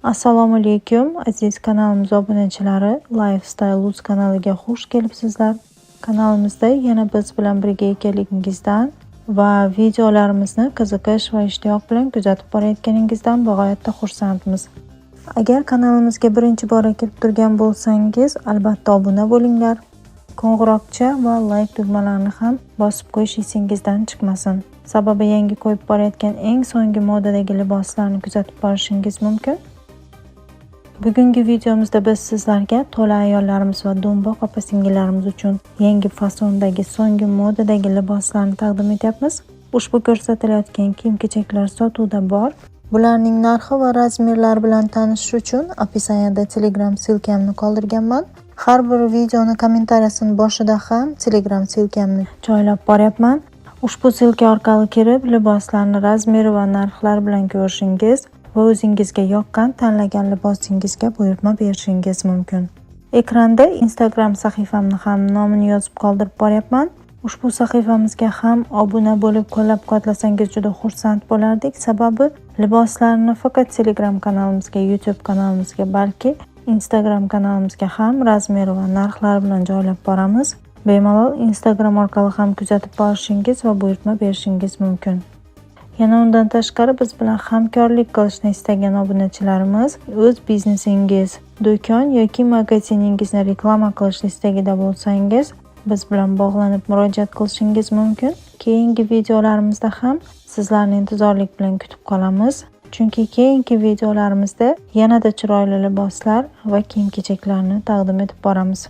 Assalomu alaykum aziz kanalimiz obunachilari. Lifestyle Luz kanaliga xush kelibsizlar. Kanalimizda yana biz bilan birga ekanligingizdan va videolarimizni qiziqish va ishtiyoq bilan kuzatib borayotganingizdan bag'oyatda xursandmiz. Agar kanalimizga birinchi bor kelib turgan bo'lsangiz, albatta obuna bo'linglar. Qo'ng'iroqcha va like tugmalarini ham bosib qo'yish esingizdan chiqmasin. Sababi yangi qo'yib borayotgan eng so'nggi modadagi liboslarni kuzatib borishingiz mumkin. Bugungi videomizda biz sizlarga to'la ayollarimiz va do'mboq opa-singillarimiz uchun yangi fasondagi so'nggi modadagi liboslarni taqdim etyapmiz. Ushbu ko'rsatilayotgan kiyim-kechaklar sotuvda bor. Bularning narxi va razmerlar bilan tanishish uchun opisiyaniyada Telegram silkamni qoldirganman. Har bir videoni kommentariyasining boshida ham Telegram silkamni joylab boryapman. Ushbu silka orqali kirib liboslarni razmeri va narxlari bilan ko'rishingiz va o'zingizga yoqqan tanlagan libosingizga buyurtma berishingiz mumkin. Ekranda Instagram sahifamni ham nomini yozib qoldirib boryapman. Ushbu sahifamizga ham obuna bo'lib qo'llab-quvvatlasangiz juda xursand bo'lardik. Sababi liboslarni faqat Telegram kanalimizga, YouTube kanalimizga, balki Instagram kanalimizga ham razmeri va narxlari bilan joylab boramiz. Bemalol Instagram orqali ham kuzatib borishingiz va buyurtma berishingiz mumkin. Yana undan tashqari biz bilan hamkorlik qilishni istagan obunachilarimiz o'z biznesingiz, do'kon yoki magaziningizni reklama qilish istagida bo'lsangiz, biz bilan bog'lanib murojaat qilishingiz mumkin. Keyingi videolarimizda ham sizlarni intizorlik bilan kutib qolamiz. Chunki keyingi videolarimizda yanada chiroyli liboslar va kiyim-kechaklarni taqdim etib boramiz.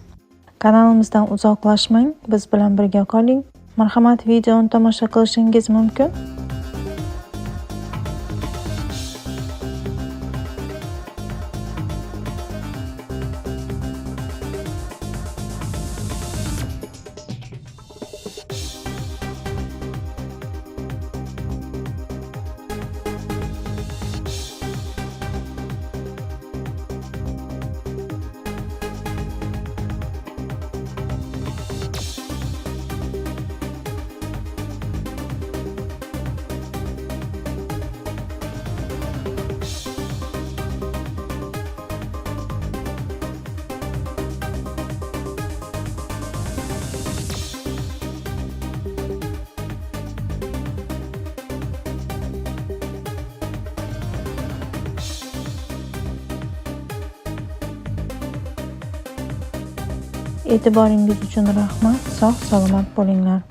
Kanalimizdan uzoqlashmang, biz bilan birga qoling. Marhamat, videoni tomosha qilishingiz mumkin. E'tiboringiz uchun rahmat. Sog' salomat bo'linglar.